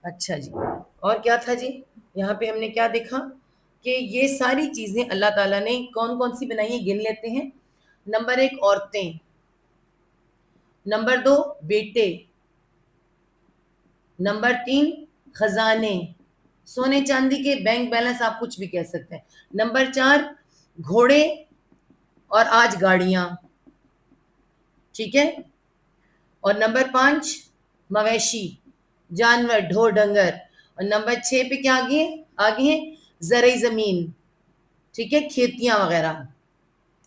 اچھا جی، اور کیا تھا جی؟ یہاں پہ ہم نے کیا دیکھا کہ یہ ساری چیزیں اللہ تعالیٰ نے کون کون سی بنائی ہیں، گن لیتے ہیں۔ نمبر 1 عورتیں، نمبر 2 بیٹے، نمبر 3 خزانے، سونے چاندی کے بینک بیلنس آپ کچھ بھی کہہ سکتے ہیں، نمبر 4 گھوڑے اور آج گاڑیاں، ٹھیک ہے، اور نمبر 5 مویشی، جانور، ڈھور ڈنگر، اور نمبر 6 پہ کیا آگے ہیں زرعی زمین، ٹھیک ہے، کھیتیاں وغیرہ،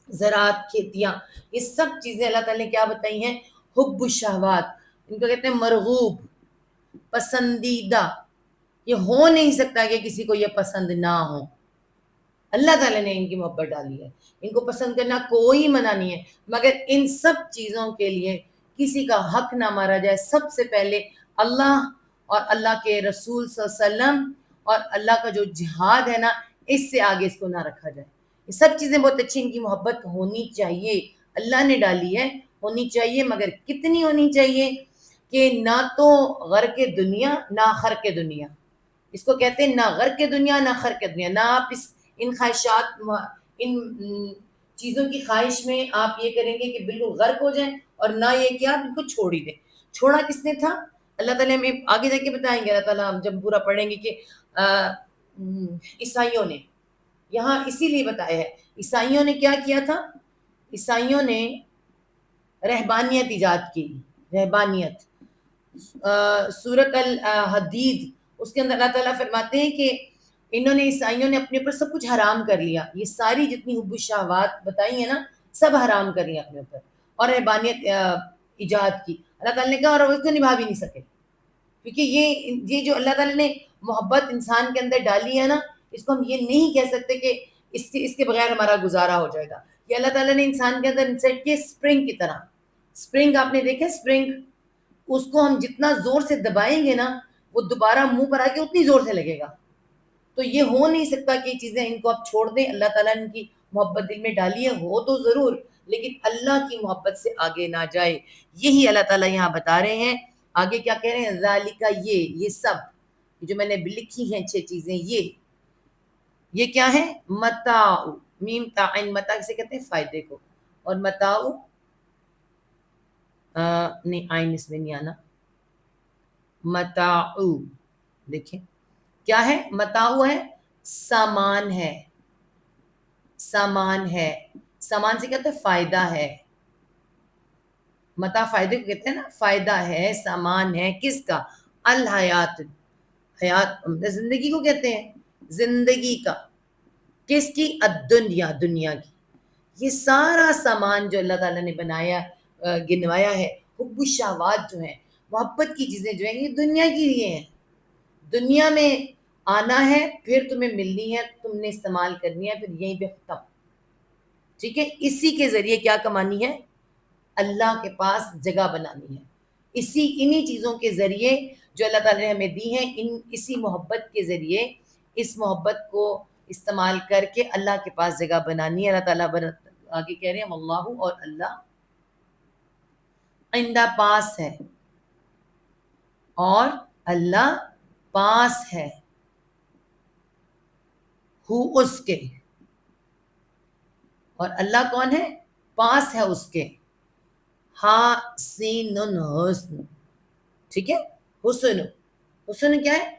زراعت، کھیتیاں، یہ سب چیزیں اللہ تعالیٰ نے کیا بتائی ہیں؟ حب الشہوات، ان کو کہتے ہیں مرغوب، پسندیدہ، یہ ہو نہیں سکتا کہ کسی کو یہ پسند نہ ہو۔ اللہ تعالیٰ نے ان کی محبت ڈالی ہے، ان کو پسند کرنا کوئی منع نہیں ہے، مگر ان سب چیزوں کے لیے کسی کا حق نہ مارا جائے۔ سب سے پہلے اللہ اور اللہ کے رسول صلی اللہ علیہ وسلم اور اللہ کا جو جہاد ہے نا، اس سے آگے اس کو نہ رکھا جائے۔ یہ سب چیزیں بہت اچھی، ان کی محبت ہونی چاہیے، اللہ نے ڈالی ہے، ہونی چاہیے، مگر کتنی ہونی چاہیے کہ نہ تو غرق دنیا نہ خرق دنیا، اس کو کہتے ہیں نہ غرق دنیا نہ خرق دنیا، نہ آپ ان خواہشات، ان چیزوں کی خواہش میں آپ یہ کریں گے کہ بالکل غرق ہو جائیں، اور نہ یہ کہ آپ ان کو چھوڑ ہی دیں۔ چھوڑا کس نے تھا؟ اللہ تعالیٰ میں آگے جا کے بتائیں گے، اللہ تعالیٰ ہم جب پورا پڑھیں گے کہ عیسائیوں نے، یہاں اسی لیے بتایا ہے، عیسائیوں نے کیا کیا تھا؟ عیسائیوں نے رہبانیت ایجاد کی، رہبانیت، سورۃ الحدید، اس کے اندر اللہ تعالیٰ فرماتے ہیں کہ انہوں نے، عیسائیوں نے اپنے اوپر سب کچھ حرام کر لیا، یہ ساری جتنی حب الشہوات بتائی ہیں نا، سب حرام کر لیا اپنے اوپر، اور رہبانیت ایجاد کی۔ اللہ تعالیٰ نے کہا، اور وہ اس کو نبھا بھی نہیں سکے، کیونکہ یہ جو اللہ تعالیٰ نے محبت انسان کے اندر ڈالی ہے نا، اس کو ہم یہ نہیں کہہ سکتے کہ اس کے بغیر ہمارا گزارا ہو جائے گا۔ یہ اللہ تعالیٰ نے انسان کے اندر انسرٹ کیے اسپرنگ کی طرح۔ اسپرنگ آپ نے دیکھا، اسپرنگ، اس کو ہم جتنا زور سے دبائیں گے نا، وہ دوبارہ منہ پر آ کے اتنی زور سے لگے گا۔ تو یہ ہو نہیں سکتا کہ یہ چیزیں ان کو آپ چھوڑ دیں۔ اللہ تعالیٰ نے ان کی محبت دل میں ڈالی ہے، ہو تو ضرور، لیکن اللہ کی محبت سے آگے نہ جائے۔ یہی اللہ تعالیٰ یہاں بتا رہے ہیں۔ آگے کیا کہہ رہے ہیں؟ ذالک، یہ سب جو میں نے لکھی ہیں 6 چیزیں، یہ کیا ہے؟ متاع، میم تا عین، متاع کسے کہتے ہیں؟ فائدے کو، اور متاع نہیں، عین اس میں نہیں آنا، متاع، دیکھیں کیا ہے؟ متاع ہے، سامان ہے، سامان ہے، سامان سے کہتے ہیں فائدہ ہے، متاع فائدے کو کہتے ہیں نا، فائدہ ہے، سامان ہے، کس کا؟ الحیات، حیات زندگی کو کہتے ہیں، زندگی کا، کس کی؟ الدنیا، دنیا کی۔ یہ سارا سامان جو اللہ تعالیٰ نے بنایا، گنوایا ہے، حب الشہوات جو ہیں، محبت کی چیزیں جو ہیں، یہ دنیا کے لیے ہیں۔ دنیا میں آنا ہے، پھر تمہیں ملنی ہے، تم نے استعمال کرنی ہے، پھر یہیں پہ ختم، ٹھیک ہے؟ اسی کے ذریعے کیا کمانی ہے؟ اللہ کے پاس جگہ بنانی ہے۔ انہی چیزوں کے ذریعے جو اللہ تعالیٰ نے ہمیں دی ہیں، اسی محبت کے ذریعے، اس محبت کو استعمال کر کے اللہ کے پاس جگہ بنانی ہے۔ اللہ تعالیٰ آگے کہہ رہے ہیں اللہ، اور اللہ عندہ، پاس ہے، اور اللہ پاس ہے، اس کے، اور اللہ کون ہے؟ پاس ہے اس کے، حسین، حسن، ٹھیک ہے، حسن، حسن کیا ہے؟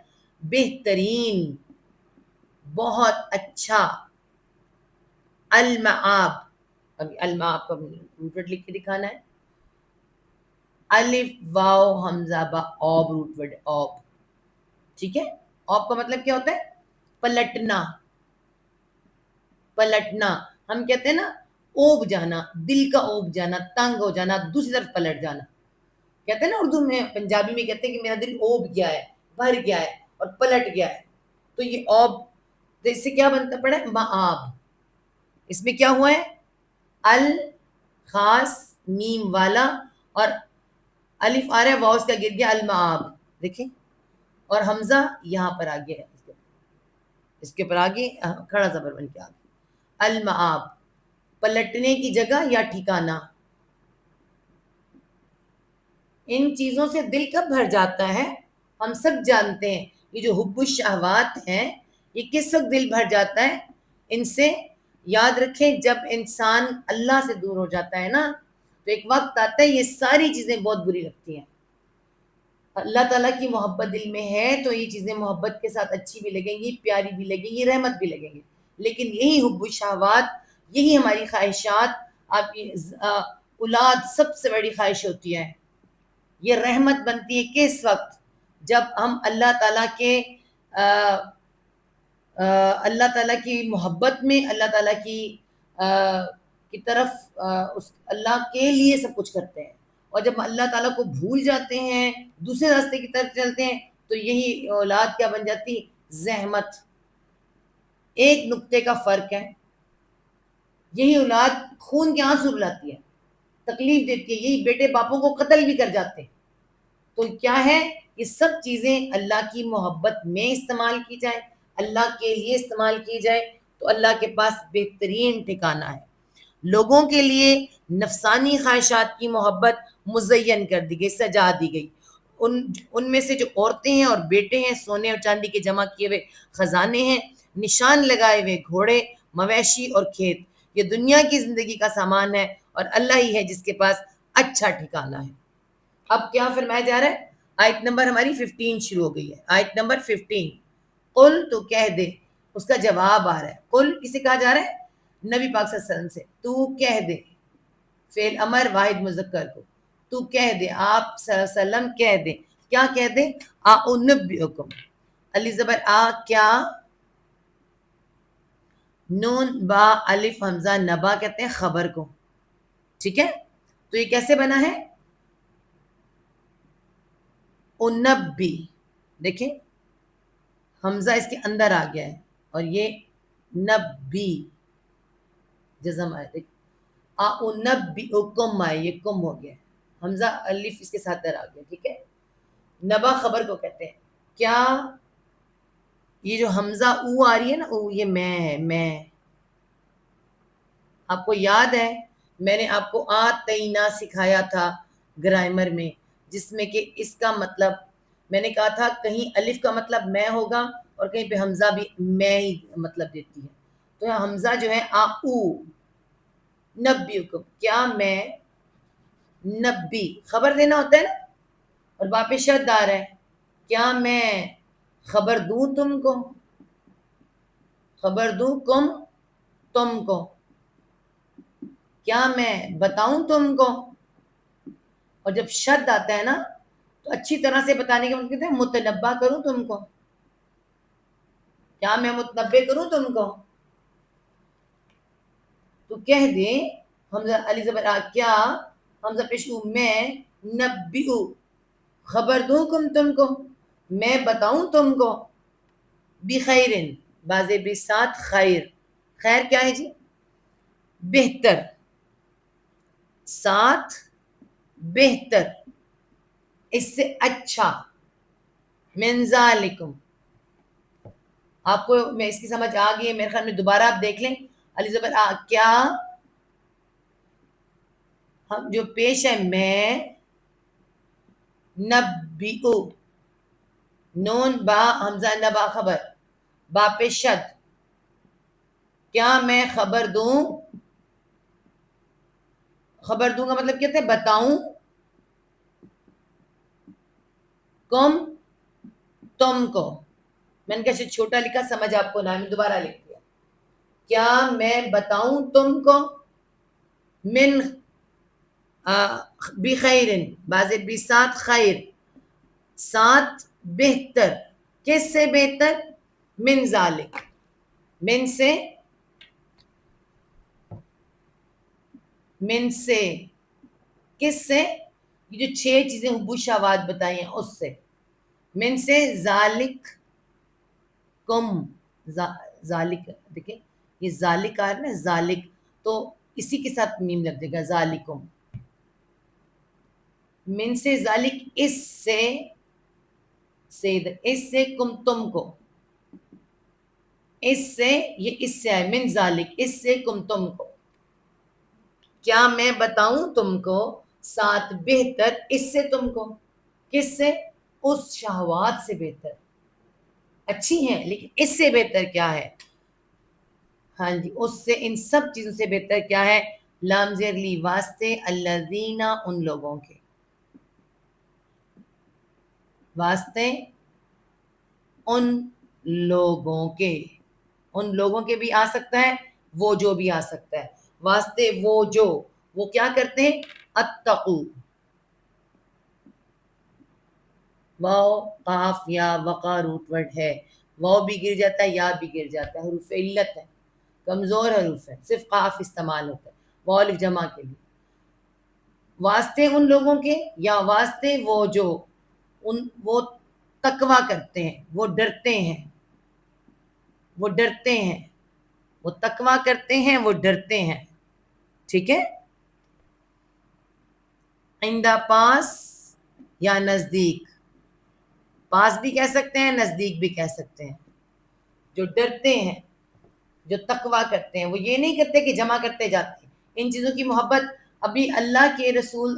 بہترین، بہت اچھا، المآب، ابھی المآب کا روٹ ورڈ لکھ کے دکھانا ہے، الف واو حمزہ با، اوب روٹ ورڈ، اوب، ٹھیک ہے؟ اوب کا مطلب کیا ہوتا ہے؟ پلٹنا، پلٹنا، ہم کہتے ہیں نا اوب جانا، دل کا اوب جانا، تنگ ہو جانا، دوسری طرف پلٹ جانا، کہتے ہیں نا اردو میں، پنجابی میں کہتے ہیں کہ میرا دل اوب گیا ہے، بھر گیا ہے، اور پلٹ گیا ہے۔ تو یہ اوب، تو اس سے کیا بنتا پڑا ہے؟ مآب۔ اس میں کیا ہوا ہے؟ الخاص، میم والا، اور الف آ رہا ہے، واؤ اس کا گر گیا، المآب، دیکھیں، اور حمزہ یہاں پر آ گیا ہے، اس کے پر آگے کھڑا زبر بن کے آگے، المآب، پلٹنے کی جگہ یا ٹھکانہ۔ ان چیزوں سے دل کب بھر جاتا ہے؟ ہم سب جانتے ہیں یہ جو حب الشہوات ہیں یہ کس وقت دل بھر جاتا ہے ان سے. یاد رکھیں جب انسان اللہ سے دور ہو جاتا ہے نا تو ایک وقت آتا ہے یہ ساری چیزیں بہت بری لگتی ہیں. اللہ تعالیٰ کی محبت دل میں ہے تو یہ چیزیں محبت کے ساتھ اچھی بھی لگیں گی, پیاری بھی لگیں گی, رحمت بھی لگیں گی. لیکن یہی حب الشہوات, یہی ہماری خواہشات, آپ کی اولاد سب سے بڑی خواہش ہوتی ہے. یہ رحمت بنتی ہے کس وقت؟ جب ہم اللہ تعالیٰ کے اللہ تعالیٰ کی محبت میں, اللہ تعالیٰ کی طرف اس اللہ کے لیے سب کچھ کرتے ہیں, اور جب اللہ تعالیٰ کو بھول جاتے ہیں, دوسرے راستے کی طرف چلتے ہیں, تو یہی اولاد کیا بن جاتی؟ زحمت. ایک نقطے کا فرق ہے, یہی اولاد خون کے آنسو رلاتی ہے, تکلیف دیتی ہے, یہی بیٹے باپوں کو قتل بھی کر جاتے ہیں. تو کیا ہے, یہ سب چیزیں اللہ کی محبت میں استعمال کی جائے, اللہ کے لیے استعمال کی جائے تو اللہ کے پاس بہترین ٹھکانہ ہے. لوگوں کے لیے نفسانی خواہشات کی محبت مزین کر دی گئی, سجا دی گئی. ان میں سے جو عورتیں ہیں اور بیٹے ہیں, سونے اور چاندی کے جمع کیے ہوئے خزانے ہیں, نشان لگائے ہوئے گھوڑے, مویشی اور کھیت, یہ دنیا کی زندگی کا سامان ہے اور اللہ ہی ہے جس کے پاس اچھا ٹھکانہ ہے. اب کیا فرمایا جا رہا ہے؟ آیت نمبر ہماری 15 شروع ہو گئی ہے. آیت نمبر 15, قل تو کہہ دے. اس کا جواب آ رہا ہے. قل کسے کہا جا رہا ہے؟ نبی پاک صلی اللہ علیہ وسلم سے. تو کہہ دے, فعل امر واحد مذکر کو, تو کہہ دے, آپ صلی اللہ علیہ وسلم کہہ دے. کیا کہہ دے؟ اعنبئکم, علی زبر آ, کیا, نون با الف حمزہ, نبا کہتے ہیں خبر کو. ٹھیک ہے, تو یہ کیسے بنا ہے؟ انبی, دیکھیں حمزہ اس کے اندر آ گیا ہے اور یہ نبی جزم آئے, دیکھ اعنبئکم آئے, یہ کم ہو گیا ہے, حمزہ الف اس کے ساتھ در آ گیا. ٹھیک ہے, نبا خبر کو کہتے ہیں. کیا یہ جو حمزہ او آ رہی ہے نا, او, یہ میں ہے, میں. آپ کو یاد ہے میں نے آپ کو آتینا سکھایا تھا گرامر میں, جس میں کہ اس کا مطلب میں نے کہا تھا کہیں الف کا مطلب میں ہوگا اور کہیں پہ حمزہ بھی میں ہی مطلب دیتی ہے. تو یہاں حمزہ جو ہے او, نبئکم, کیا میں, نبی خبر دینا ہوتا ہے نا, اور باپ شد آ رہا ہے, کیا میں خبر دوں تم کو, خبر دوں کم تم کو, کیا میں بتاؤں تم کو. اور جب شد آتا ہے نا تو اچھی طرح سے بتانے کے مطلب کہتے ہیں متنبع کروں تم کو, کیا میں متنبع کروں تم کو. تو کہہ دے حمزہ علی زبر آ, کیا حمزہ پیش او, میں, نبئو خبر دوں تم کو, میں بتاؤں تم کو, بخیرن بازے بھی ساتھ خیر, خیر کیا ہے جی؟ بہتر, ساتھ بہتر, اس سے اچھا, من ذالکم. آپ کو میں اس کی سمجھ آ گئی ہے میرے خیال میں, دوبارہ آپ دیکھ لیں. علی زبر آ, کیا, ہم جو پیش ہے میں, نبئو, نون با حمزہ نبا خبر, با پہ شد, کیا میں خبر دوں, خبر دوں کا مطلب کہتے ہیں بتاؤں, کم تم کو. میں نے کہا چھوٹا لکھا سمجھ آپ کو نہ, میں دوبارہ لکھ دیا. کیا میں بتاؤں تم کو, من بخیرن بازے بھی ساتھ خیر, ساتھ بہتر, کس سے بہتر, من ذالک, من سے, من سے, کس سے, یہ جو 6 چیزیں حب الشہوات بتائی ہیں اس سے, من سے, ذالک کم, ذالک دیکھیں یہ ذالک آ رہا ہے نا, ذالک, تو اسی کے ساتھ میم لگ جائے گا, ذالکم. من سے ذالک, اس سے, اس سے کم تم کو, اس سے, یہ اس سے آئے, من ذالک, اس سے کم تم کو. کیا میں بتاؤں تم کو, ساتھ بہتر, اس سے تم کو, کس سے, اس شہوات سے بہتر، اچھی ہیں لیکن اس سے بہتر کیا ہے؟ ہاں جی، اس سے، ان سب چیزوں سے بہتر کیا ہے؟ لام زیر لی واسطے، الذین ان لوگوں کے، واسطے ان لوگوں کے، ان لوگوں کے بھی آ سکتا ہے، وہ جو بھی آ سکتا ہے، واسطے وہ جو، وہ کیا کرتے ہیں؟ اتقو، واو قاف یا وقا روٹ ورڈ ہے، واو بھی گر جاتا ہے، یا بھی گر جاتا ہے، حروف علت ہے، کمزور حروف ہے، صرف قاف استعمال ہوتا ہے واو الف جمع کے لیے، واسطے ان لوگوں کے یا واسطے وہ جو، وہ تقوی کرتے ہیں، وہ ڈرتے ہیں، وہ ڈرتے ہیں، وہ تقوی کرتے ہیں، وہ ڈرتے ہیں، ٹھیک ہے؟ آئندہ پاس یا نزدیک، پاس بھی کہہ سکتے ہیں، نزدیک بھی کہہ سکتے ہیں، جو ڈرتے ہیں، جو تقوی کرتے ہیں، وہ یہ نہیں کرتے کہ جمع کرتے جاتے ہیں، ان چیزوں کی محبت، ابھی اللہ کے رسول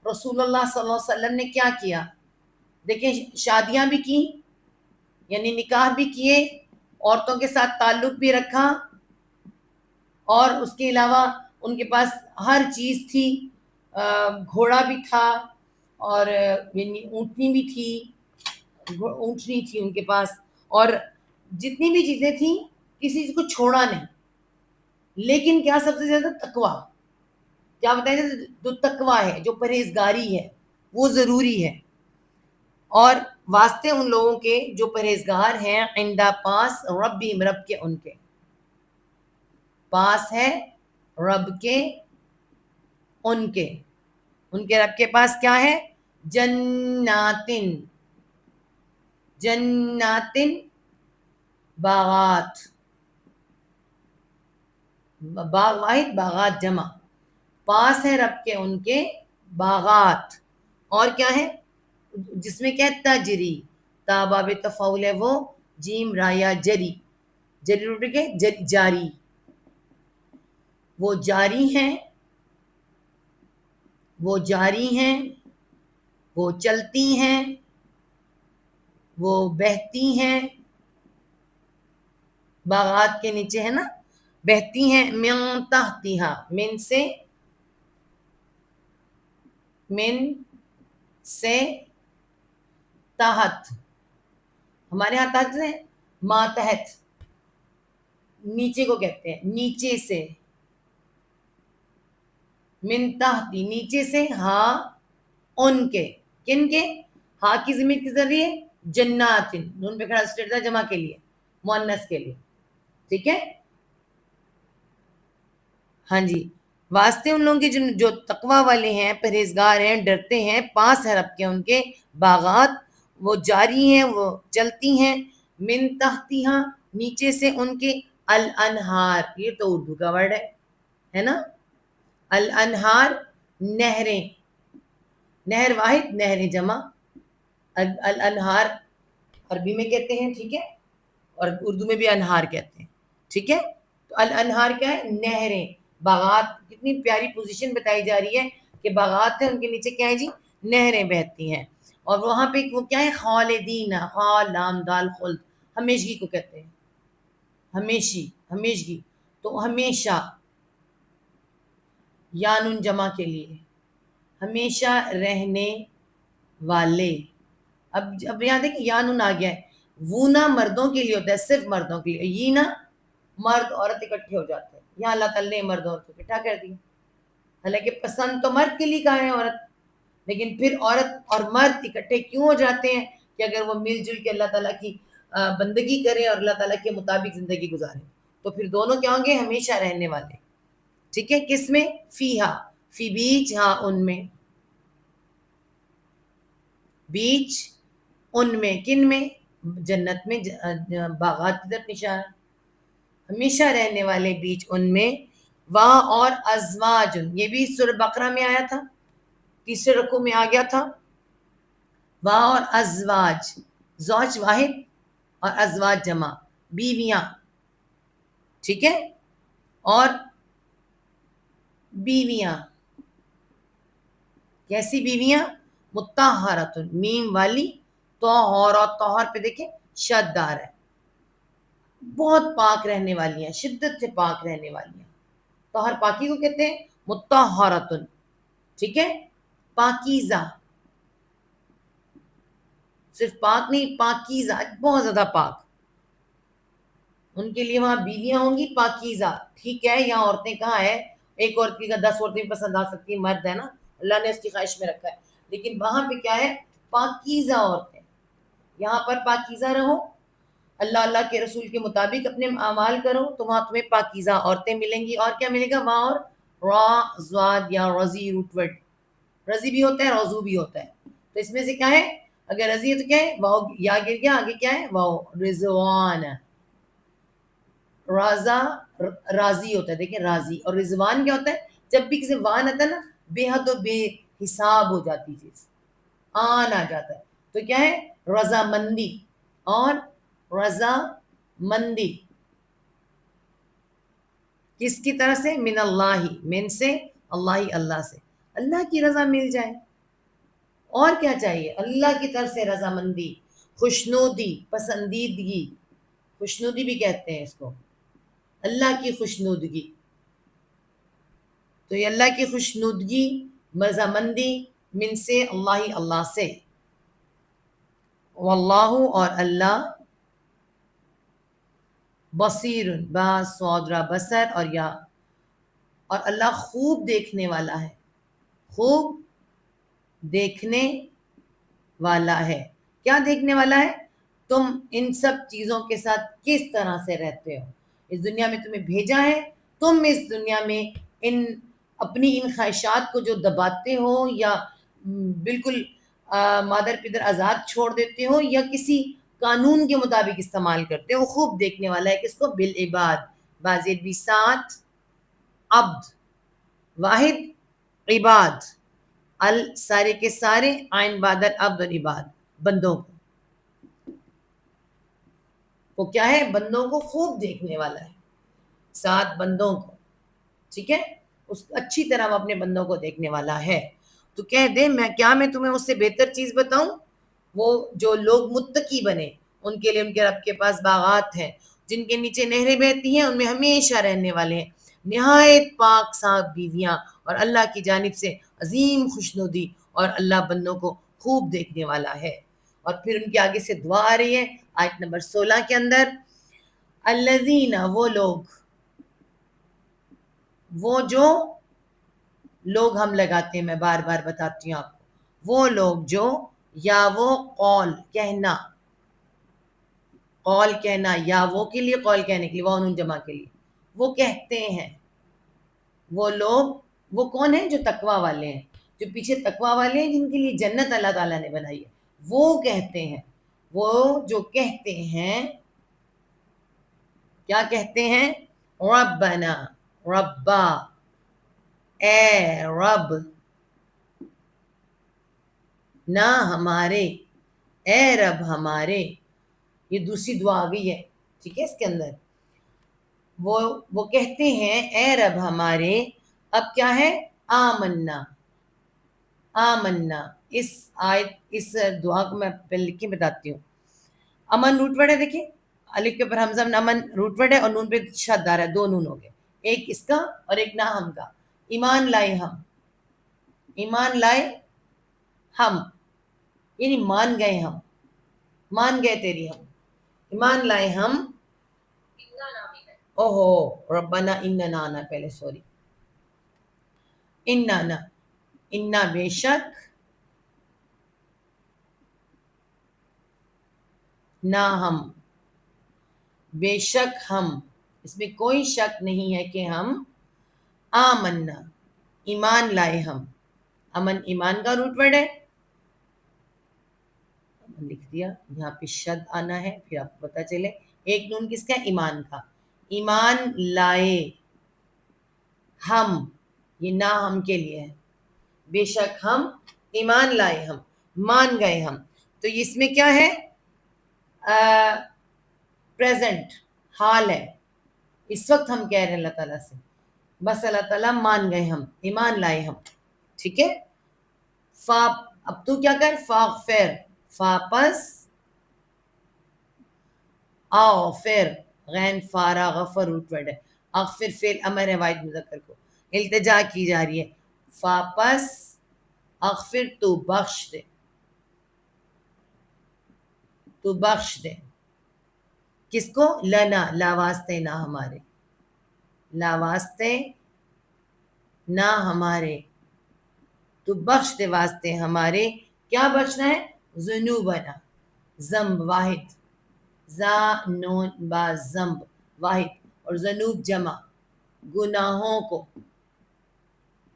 رسول اللہ صلی اللہ علیہ وسلم نے کیا کیا؟ دیکھیں، شادیاں بھی کی، یعنی نکاح بھی کیے، عورتوں کے ساتھ تعلق بھی رکھا، اور اس کے علاوہ ان کے پاس ہر چیز تھی، گھوڑا بھی تھا، اور یعنی اونٹنی بھی تھی، اونٹنی تھی ان کے پاس، اور جتنی بھی چیزیں تھیں کسی چیز کو چھوڑا نہیں، لیکن کیا سب سے زیادہ تقوی، کیا بتائیں، جو تقوی ہے، جو پرہیزگاری ہے، وہ ضروری ہے، اور واسطے ان لوگوں کے جو پرہیزگار ہیں، عندہ پاس ربہم رب کے ان کے، پاس ہے رب کے ان کے، ان کے رب کے پاس کیا ہے؟ جناتن، جناتن باغات، باغ واحد باغات جمع، پاس ہے رب کے ان کے باغات، اور کیا ہے؟ جس میں کیا ہے؟ تجری، تا باب تفاعل ہے وہ، جیم رایا جری، جری روٹ کے جاری، وہ جاری ہیں، وہ جاری ہیں، وہ چلتی ہیں، وہ بہتی ہیں، باغات کے نیچے ہے نا، بہتی ہیں، من تحتہا، من سے، من سے، تحت، ہمارے ہاں تحت ہے، ماتحت، نیچے کو کہتے ہیں، نیچے سے، من تحتی، نیچے سے، ہاں ان کے، کن کے؟ ہاں کی ضمیر کس ذریعے؟ جنات، نون پہ کھڑا اسٹیٹ تھا جمع کے لیے، مؤنث کے لیے، ٹھیک ہے؟ ہاں جی، واسطے ان لوگوں کے جو تقوی والے ہیں، پرہیزگار ہیں، ڈرتے ہیں، پاس ہے رب کے ان کے باغات، وہ جاری ہیں، وہ چلتی ہیں، من تحتہا، نیچے سے ان کے، الانہار، یہ تو اردو کا ورڈ ہے نا، الانہار نہریں، نہر واحد نہر جمع، الانہار عربی میں کہتے ہیں، ٹھیک ہے، اور اردو میں بھی انہار کہتے ہیں، ٹھیک ہے؟ تو الانہار کیا ہے؟ نہریں، باغات، کتنی پیاری پوزیشن بتائی جا رہی ہے کہ باغات ہیں، ان کے نیچے کیا ہے جی؟ نہریں بہتی ہیں، اور وہاں پہ وہ کیا ہے؟ خالدین، خال لام دال خلد، ہمیشگی کو کہتے ہیں، ہمیشی، ہمیشگی، تو ہمیشہ، یانن جمع کے لیے، ہمیشہ رہنے والے، اب یہاں دیکھیں یانن آ گیا ہے، وونا مردوں کے لیے ہوتا ہے، صرف مردوں کے لیے، یہ نا مرد عورت اکٹھے ہو جاتے ہیں، یہاں اللہ تعالیٰ نے مرد عورت کو اکٹھا کر دیا، حالانکہ پسند تو مرد کے لیے کہا ہے عورت، لیکن پھر عورت اور مرد اکٹھے کیوں ہو جاتے ہیں؟ کہ اگر وہ مل جل کے اللہ تعالیٰ کی بندگی کریں اور اللہ تعالیٰ کے مطابق زندگی گزاریں، تو پھر دونوں کیا ہوں گے؟ ہمیشہ رہنے والے، ٹھیک ہے؟ کس میں؟ فیہا، فی بیچ، ہاں ان میں، بیچ ان میں، کن میں؟ جنت میں، باغات کی طرف اشارہ، ہمیشہ رہنے والے بیچ ان میں، وہاں، اور ازواج، یہ بھی سورہ بقرہ میں آیا تھا، تیسرے رکوع میں آ گیا تھا، وہاں اور ازواج، زوج واحد اور ازواج جمع، بیویاں، ٹھیک ہے؟ اور بیویاں، کیسی بیویاں؟ مطہرۃ، میم والی، طہارا، طہر پہ دیکھیں شد دار ہے، بہت پاک رہنے والی ہیں، شدت سے پاک رہنے والی ہیں. طہر پاکی کو کہتے ہیں. مطہرتن، ٹھیک ہے، پاکیزہ، صرف پاک نہیں، پاکیزہ، بہت زیادہ پاک. ان کے لیے وہاں بیویاں ہوں گی پاکیزہ. ٹھیک ہے، یہاں عورتیں کہاں ہے؟ ایک عورت کی 10 عورتیں پسند آ سکتی ہیں، مرد ہے نا، اللہ نے اس کی خواہش میں رکھا ہے. لیکن وہاں پہ کیا ہے؟ پاکیزہ عورتیں. یہاں پر پاکیزہ رہو، اللہ اللہ کے رسول کے مطابق اپنے اعمال کرو، تو وہاں تمہیں پاکیزہ عورتیں ملیں گی. اور کیا ملے گا وہاں؟ اور را زواد یا رضی روٹ ورڈ، رضی بھی ہوتا ہے، روزو بھی ہوتا ہے. تو اس میں سے کیا ہے؟ اگر رضی ہے تو کیا ہے؟ واو یا گر گیا، آگے کیا ہے؟ واو. رضوان، رازا راضی ہوتا ہے، دیکھیں راضی. اور رضوان کیا ہوتا ہے؟ جب بھی کسی وان آتا ہے نا، بے حد و بے حساب ہو جاتی چیز، آن آ جاتا ہے. تو کیا ہے؟ رضا مندی. اور رضا مندی کس کی طرف سے؟ من اللہ، من سے، اللہ، اللہ سے، اللہ کی رضا مل جائے. اور کیا چاہیے؟ اللہ کی طرف سے رضا مندی، خوشنودی، پسندیدگی. خوشنودی بھی کہتے ہیں اس کو، اللہ کی خوشنودگی. تو یہ اللہ کی خوشنودگی، رضا مندی، من سے، اللہ، اللہ سے. واللہ، اور اللہ، بصیر، با سودرا بصر اور یا، اور اللہ خوب دیکھنے والا ہے، خوب دیکھنے والا ہے. کیا دیکھنے والا ہے؟ تم ان سب چیزوں کے ساتھ کس طرح سے رہتے ہو. اس دنیا میں تمہیں بھیجا ہے، تم اس دنیا میں ان اپنی ان خواہشات کو جو دباتے ہو یا بالکل مادر پدر آزاد چھوڑ دیتے ہو یا کسی قانون کے مطابق استعمال کرتے ہو، خوب دیکھنے والا ہے. کس کو؟ بالعباد، بازید بھی ساتھ، عبد واحد، عباد سارے کے سارے، آئین بادر عبد اور عباد، بندوں کو. وہ کیا ہے؟ بندوں کو خوب دیکھنے والا ہے، ساتھ بندوں کو. ٹھیک ہے، اس اچھی طرح وہ اپنے بندوں کو دیکھنے والا ہے. تو کہہ دے میں تمہیں اس سے بہتر چیز بتاؤں؟ وہ جو لوگ متقی بنے، ان کے لیے ان کے رب کے پاس باغات ہیں جن کے نیچے نہریں بہتی ہیں، ان میں ہمیشہ رہنے والے ہیں، نہایت پاک صاف بیویاں، اور اللہ کی جانب سے عظیم خوشنودی، اور اللہ بندوں کو خوب دیکھنے والا ہے. اور پھر ان کے آگے سے دعا آ رہی ہے آیت نمبر 16 کے اندر، الذین، وہ لوگ، وہ جو لوگ ہم لگاتے ہیں، میں بار بار بتاتی ہوں آپ کو، وہ لوگ جو، یا وہ قول کہنا، قول کہنا، یا وہ کے لیے، قول کہنے کے لیے، وہ انون جمع کے لیے، وہ کہتے ہیں، وہ لوگ، وہ کون ہیں؟ جو تقوی والے ہیں، جو پیچھے تقوی والے ہیں، جن کے لیے جنت اللہ تعالیٰ نے بنائی ہے. وہ کہتے ہیں، وہ جو کہتے ہیں، کیا کہتے ہیں؟ ربنا، ربا، اے رب، نہ ہمارے، اے رب ہمارے. یہ دوسری دعا آ گئی ہے، ٹھیک ہے، اس کے اندر وہ کہتے ہیں اے رب ہمارے. اب کیا ہے؟ آمنا، آمنا. اس دعا کو میں پہلے لکھ کے بتاتی ہوں. امن روٹ ورڈ ہے، دیکھیں الف کے اوپر حمزہ، امن روٹ ورڈ ہے، اور نون پہ شد آ رہا ہے، 2 نون ہو گئے، ایک اس کا اور ایک نہ ہم کا. ایمان لائے ہم، ایمان لائے ہم، یعنی مان گئے ہم، مان گئے تیری ہم، ایمان لائے ہم. اوہو، ربنا اننا، آنا پہلے، سوری، اننا، انا بے شک، نہ ہم، بے شک ہم، اس میں کوئی شک نہیں ہے کہ ہم، آمنا، ایمان لائے ہم. امن ایمان کا روٹ ورڈ ہے، لکھ دیا. یہاں پہ شد آنا ہے، پھر آپ کو پتا چلے. ایک نون کس کا؟ ایمان کا. ایمان لائے ہم، یہ نہ ہم کے لیے ہے، بے شک ہم، ایمان لائے ہم، مان گئے ہم. تو اس میں کیا ہے؟ پریزنٹ، حال ہے، اس وقت ہم کہہ رہے ہیں اللہ تعالیٰ سے، بس اللہ تعالیٰ مان گئے ہم، ایمان لائے ہم. ٹھیک ہے. اب تو کیا کر؟ فاغفر، فاپس اغفر غین فارا غفر روٹ ورڈ ہے. اغفر فعل امر ہے واحد مذکر کو التجا کی جا رہی ہے. فاپس اغفر تو بخش دے, تو بخش دے. کس کو؟ لنا لا واسطے نہ ہمارے, لا واسطے نہ ہمارے, تو بخش دے واسطے ہمارے. کیا بخشنا ہے؟ ذنوبنا ذنب واحد, زا نون با ذنب واحد, اور ذنوب جمع گناہوں کو.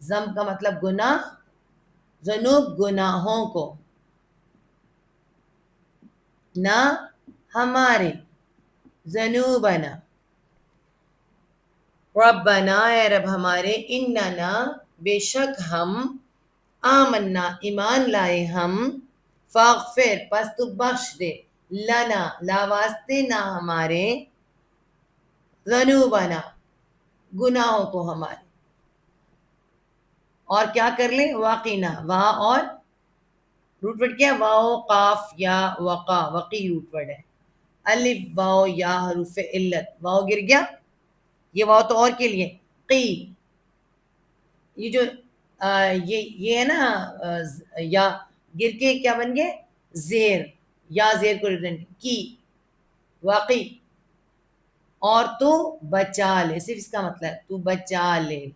ذنب کا مطلب گناہ, ذنوب گناہوں کو, نہ ہمارے. ذنوبنا ربنا اے رب ہمارے, اننا بے شک ہم, آمنا ایمان لائے ہم, فاغفر پس تو بخش دے, لنا لا واسطے نہ ہمارے, ذنوبنا گناہوں کو ہمارے. اور کیا کر لیں؟ واقعنا وا اور روٹ ورڈ کیا؟ واو قاف یا وقا, وقی روٹ ورڈ ہے. الف واو یا حروف علت, واو گر گیا, یہ واو تو اور کے لیے. قی یہ جو یہ ہے نا یا گر کے کیا بن گئے؟ زیر, یا زیر کو کی واقعی. اور تو بچا لے, صرف اس کا مطلب ہے تو بچا لے.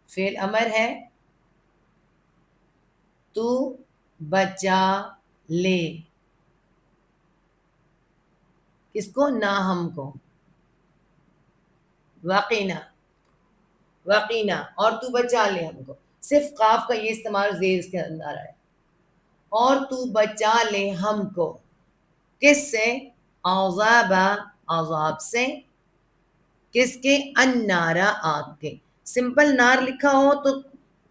فعل امر ہے, تو بچا لے. کس کو؟ نہ ہم کو. واقعنا واقعنا اور تو بچا لے ہم کو, صرف قاف کا یہ استعمال زیر اس کے اندر ہے. اور تو بچا لے ہم کو کس سے؟ عذاب عذاب سے. کس کے؟ النارا آگ کے. سمپل نار لکھا ہو تو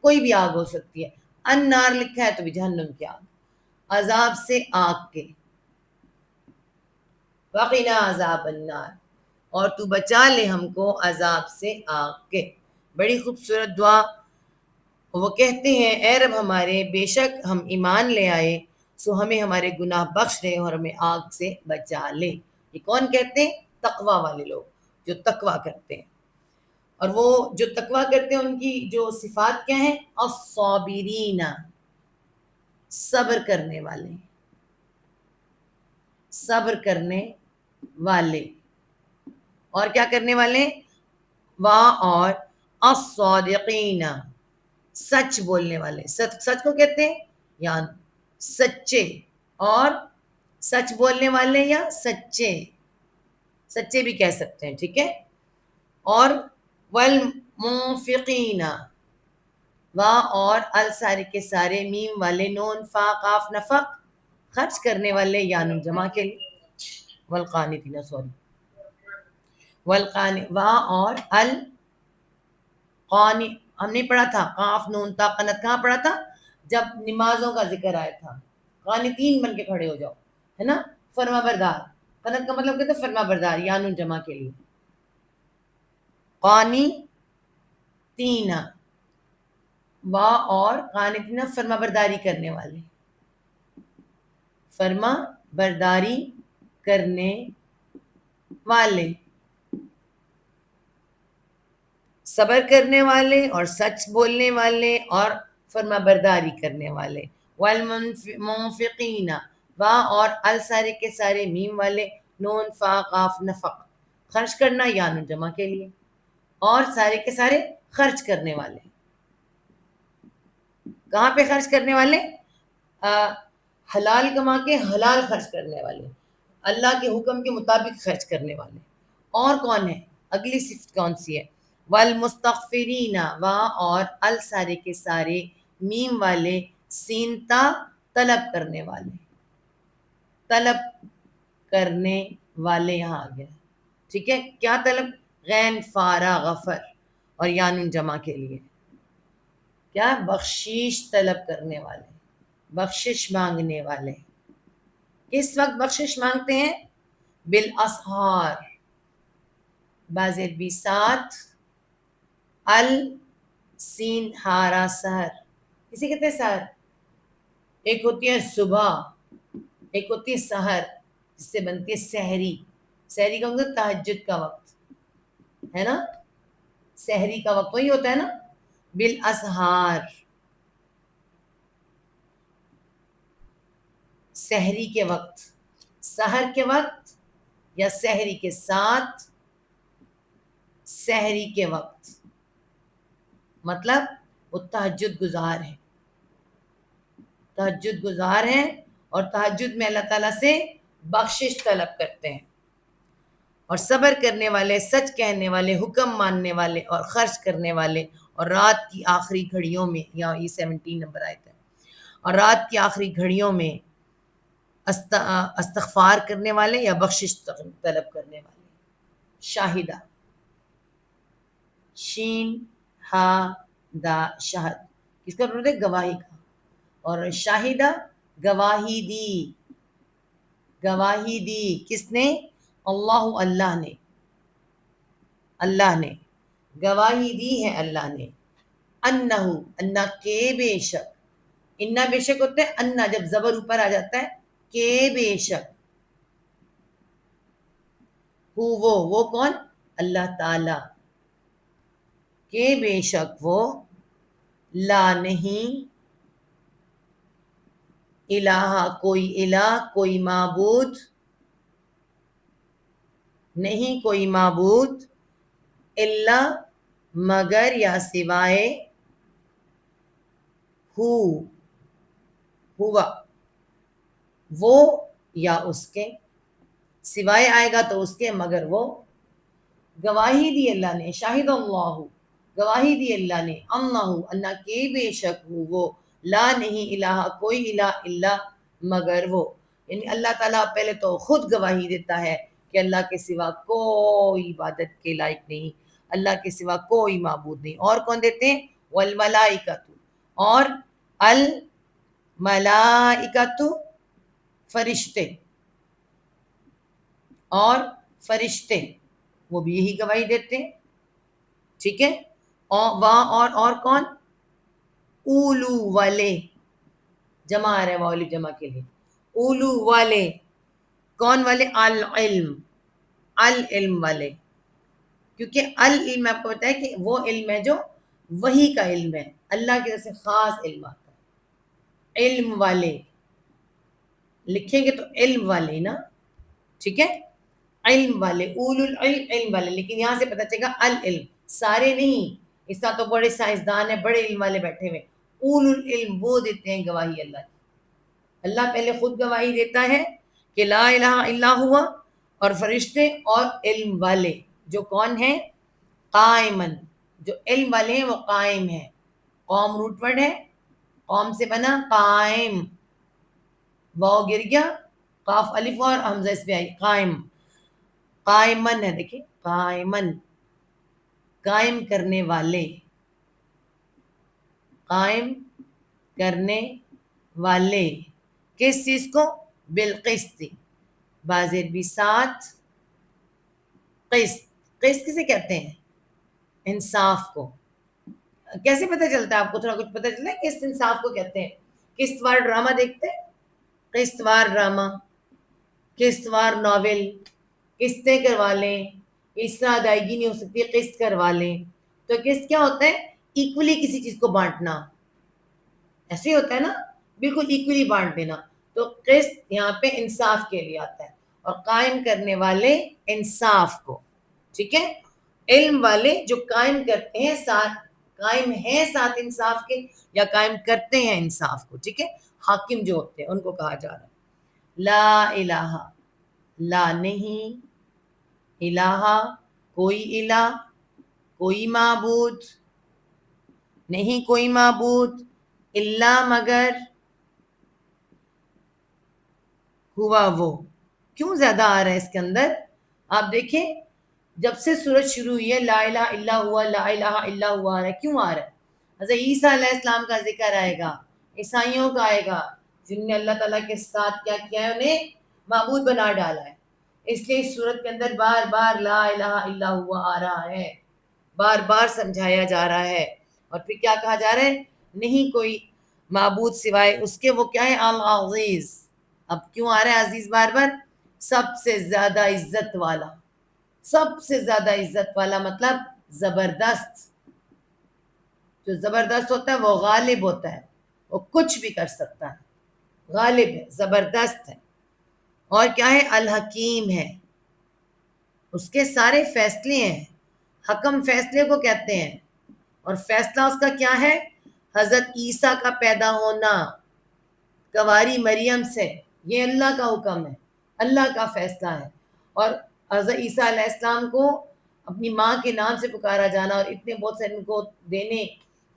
کوئی بھی آگ ہو سکتی ہے, النار لکھا ہے تو بھی جہنم کی آگ. عذاب سے آگ کے. وقنا عذاب النار اور تو بچا لے ہم کو عذاب سے آگ کے. بڑی خوبصورت دعا. وہ کہتے ہیں اے رب ہمارے بے شک ہم ایمان لے آئے, سو ہمیں ہمارے گناہ بخش دے اور ہمیں آگ سے بچا لے. یہ کون کہتے ہیں؟ تقوی والے لوگ جو تقوی کرتے ہیں. اور وہ جو تقوی کرتے ہیں ان کی جو صفات کیا ہیں؟ الصابرین صبر کرنے والے, صبر کرنے والے. اور کیا کرنے والے؟ وا اور الصادقین سچ بولنے والے. سچ کو کہتے ہیں یا سچے, اور سچ بولنے والے یا سچے, سچے بھی کہہ سکتے ہیں, ٹھیک ہے. اور والمنفقین وا اور ال سارے کے سارے, میم والے, نون فا قاف نفق خرچ کرنے والے, یا نون جمع کے لیے. والقانتین سوری وا اور ال قانی ہم نے پڑھا تھا, قاف نون تا قنت کہاں پڑھا تھا؟ جب نمازوں کا ذکر آیا تھا. قانتین بن کے کھڑے ہو جاؤ, ہے نا, فرما بردار. قنت کا مطلب کہتے ہیں فرما بردار, یا نون جمع کے لیے. قانتین وا اور قانتین فرما برداری کرنے والے, فرما برداری کرنے والے, صبر کرنے والے اور سچ بولنے والے اور فرما برداری کرنے والے. والمنفقین وا اور ال سارے کے سارے, میم والے, نون فا قاف نفق خرچ کرنا, یا نون جمع کے لیے. اور سارے کے سارے خرچ کرنے والے. کہاں پہ خرچ کرنے والے؟ حلال کما کے حلال خرچ کرنے والے, اللہ کے حکم کے مطابق خرچ کرنے والے. اور کون ہے؟ اگلی صفت کون سی ہے؟ والمستغفرین وا اور ال سارے کے سارے, میم والے, سینتا طلب کرنے والے, طلب کرنے والے یہاں آ گیا, ٹھیک ہے. کیا طلب؟ غین فارا غفر اور یا نون جمع کے لیے. کیا؟ بخشش طلب کرنے والے, بخشش مانگنے والے. کس وقت بخشش مانگتے ہیں؟ بالاسحار, بازید بھی ساتھ, ال سین ہارا سحر, کسی کہتے ہیں سحر, ایک ہوتی ہے صبح، ایک ہوتی ہے سحر جس سے بنتی ہے سحری. سحری کا مطلب تہجد کا وقت ہے نا، سحری کا وقت وہی ہوتا ہے نا، بالاسحار. سحری کے وقت، سحر کے وقت یا سحری کے ساتھ، سحری کے وقت مطلب وہ تہجد گزار ہے، تہجد گزار ہیں اور تہجد میں اللہ تعالیٰ سے بخشش طلب کرتے ہیں. اور صبر کرنے والے، سچ کہنے والے، حکم ماننے والے اور خرچ کرنے والے، اور رات کی آخری گھڑیوں میں، یہاں یہ 17 نمبر آیت ہے، اور رات کی آخری گھڑیوں میں استغفار کرنے والے یا بخشش طلب کرنے والے. شاہدہ، شین ہا دا، شہد کس کا مطلب ہے؟ گواہی کا. اور شاہدہ گواہی دی، گواہی دی کس نے؟ اللہ، اللہ نے، اللہ نے گواہی دی ہے، اللہ نے. انہو، انہ کے بے شک، انہ بے شک ہوتا ہے انہ جب زبر اوپر آ جاتا ہے، کہ بے شک، وہ کون؟ اللہ تعالی، کہ بے شک وہ، لا نہیں، الہ کوئی الہ، کوئی معبود نہیں، کوئی معبود، الا مگر یا سوائے، ہوا وہ یا اس کے، سوائے آئے گا تو اس کے، مگر وہ. گواہی دی اللہ نے، شاہد اللہ، گواہی دی اللہ نے، اللہ کے بے شک وہ، لا نہیں، الہ کوئی الہ، الا مگر وہ. یعنی اللہ تعالیٰ پہلے تو خود گواہی دیتا ہے کہ اللہ کے سوا کوئی عبادت کے لائق نہیں، اللہ کے سوا کوئی معبود نہیں. اور کون دیتے ہیں؟ والملائکۃ، اور الملائکۃ فرشتے، اور فرشتے وہ بھی یہی گواہی دیتے ہیں. ٹھیک ہے، اور کون؟ اولو والے، جمع آ رہا ہے والی جمع کے لیے، اولو والے، کون والے؟ العلم، العلم والے. کیونکہ العلم آپ کو بتایا کہ وہ علم ہے جو وحی کا علم ہے، اللہ کی طرف سے خاص علم آتا ہے. علم والے لکھیں گے تو علم والے نا، ٹھیک ہے، علم والے، اولو العلم، علم والے. لیکن یہاں سے پتہ چلے گا العلم، سارے نہیں، اس طرح تو بڑے سائنسدان ہیں، بڑے علم والے بیٹھے ہوئے. اولو العلم وہ دیتے ہیں گواہی اللہ کی. اللہ پہلے خود گواہی دیتا ہے کہ لا الہ الا ہوا، اور فرشتے اور علم والے جو کون ہیں؟ قائمن، جو علم والے ہیں وہ قائم ہیں. قوم روٹ ورڈ ہے، قوم سے بنا قائم، واو گر گیا، قاف الف اور حمزہ اس پہ آئی، قائم، قائمن ہے، دیکھیں قائمن، قائم کرنے والے، قائم کرنے والے. کس چیز کو؟ بالقسط، بازر بھی ساتھ، قسط، قسط کسے کہتے ہیں؟ انصاف کو. کیسے پتہ چلتا ہے آپ کو؟ تھوڑا کچھ پتہ چلتا ہے کس انصاف کو کہتے ہیں؟ قسط وار ڈرامہ دیکھتے ہیں، قسط وار ڈرامہ، قسط وار ناول، قسطیں کروا لیں، اس طرح ادائیگی نہیں ہو سکتی، قسط کروا لیں. تو قسط کیا ہوتا ہے؟ ایکولی کسی چیز کو بانٹنا، ایسے ہی ہوتا ہے نا، بالکل ایکولی بانٹ دینا. تو قسط یہاں پہ انصاف کے لیے آتا ہے، اور قائم کرنے والے انصاف کو. ٹھیک ہے، علم والے جو قائم کرتے ہیں ساتھ، قائم ہیں ساتھ انصاف کے، یا قائم کرتے ہیں انصاف کو. ٹھیک ہے، حاکم جو ہوتے ہیں ان کو کہا جا رہا ہے. لا الہ، لا نہیں، الہ کوئی الہ، کوئی معبود نہیں، کوئی معبود، الا مگر، ہوا وہ. کیوں زیادہ آ رہا ہے اس کے اندر؟ آپ دیکھیں جب سے سورج شروع ہوئی ہے لا الہ الا ہوا، لا الہ الا ہوا آ رہا ہے. کیوں آ رہا ہے؟ حضرت عیسیٰ علیہ السلام کا ذکر آئے گا، عیسائیوں کا آئے گا، جن نے اللہ تعالیٰ کے ساتھ کیا کیا ہے؟ انہیں معبود بنا ڈالا ہے. اس لیے اس صورت کے اندر بار بار لا الہ الا ہوا آ رہا ہے، بار بار سمجھایا جا رہا ہے. اور پھر کیا کہا جا رہا ہے؟ نہیں کوئی معبود سوائے اس کے وہ کیا ہے؟ العزیز. اب کیوں آ رہا ہے عزیز بار بار؟ سب سے زیادہ عزت والا. سب سے زیادہ عزت والا مطلب زبردست. جو زبردست ہوتا ہے وہ غالب ہوتا ہے، وہ کچھ بھی کر سکتا ہے، غالب ہے، زبردست ہے. اور کیا ہے؟ الحکیم ہے، اس کے سارے فیصلے ہیں. حکم فیصلے کو کہتے ہیں. اور فیصلہ اس کا کیا ہے؟ حضرت عیسیٰ کا پیدا ہونا کنواری مریم سے، یہ اللہ کا حکم ہے، اللہ کا فیصلہ ہے. اور حضرت عیسیٰ علیہ السلام کو اپنی ماں کے نام سے پکارا جانا اور اتنے بہت سے ان کو دینے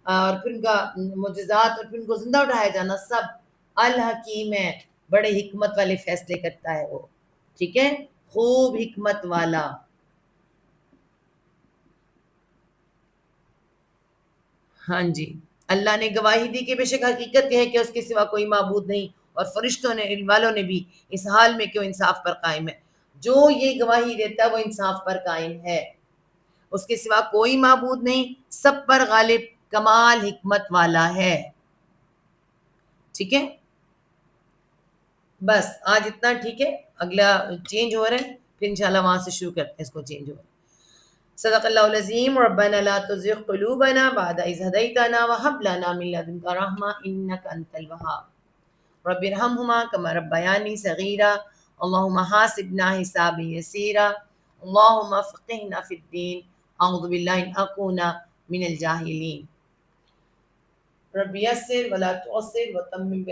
اور پھر ان کا معجزات اور پھر ان کو زندہ اٹھایا جانا، سب الحکیم ہے، بڑے حکمت والے فیصلے کرتا ہے وہ. ٹھیک ہے، خوب حکمت والا. ہاں جی، اللہ نے گواہی دی کہ بے شک حقیقت یہ ہے کہ اس کے سوا کوئی معبود نہیں، اور فرشتوں نے، علم والوں نے بھی، اس حال میں کہ وہ انصاف پر قائم ہے. جو یہ گواہی دیتا ہے وہ انصاف پر قائم ہے. اس کے سوا کوئی معبود نہیں، سب پر غالب، کمال حکمت والا ہے. ٹھیک ہے، بس آج اتنا. ٹھیک ہے، اگلا چینج ہو رہا ہے، پھر انشاءاللہ وہاں سے شروع کرتے ہیں اس کو چینج ہو رہا ہے. صدق اللہ العظیم. ربنا لا تزغ قلوبنا بعد إذ هديتنا وهب لنا من لدنك رحمة إنك أنت الوهاب. رب ارحمهما كما ربياني صغيرا. اللهم حاسبنا حسابا يسيرا. اللهم فقهنا في الدين. أعوذ بالله أن أكون من الجاهلين. رب يسر ولا تعسر وتمم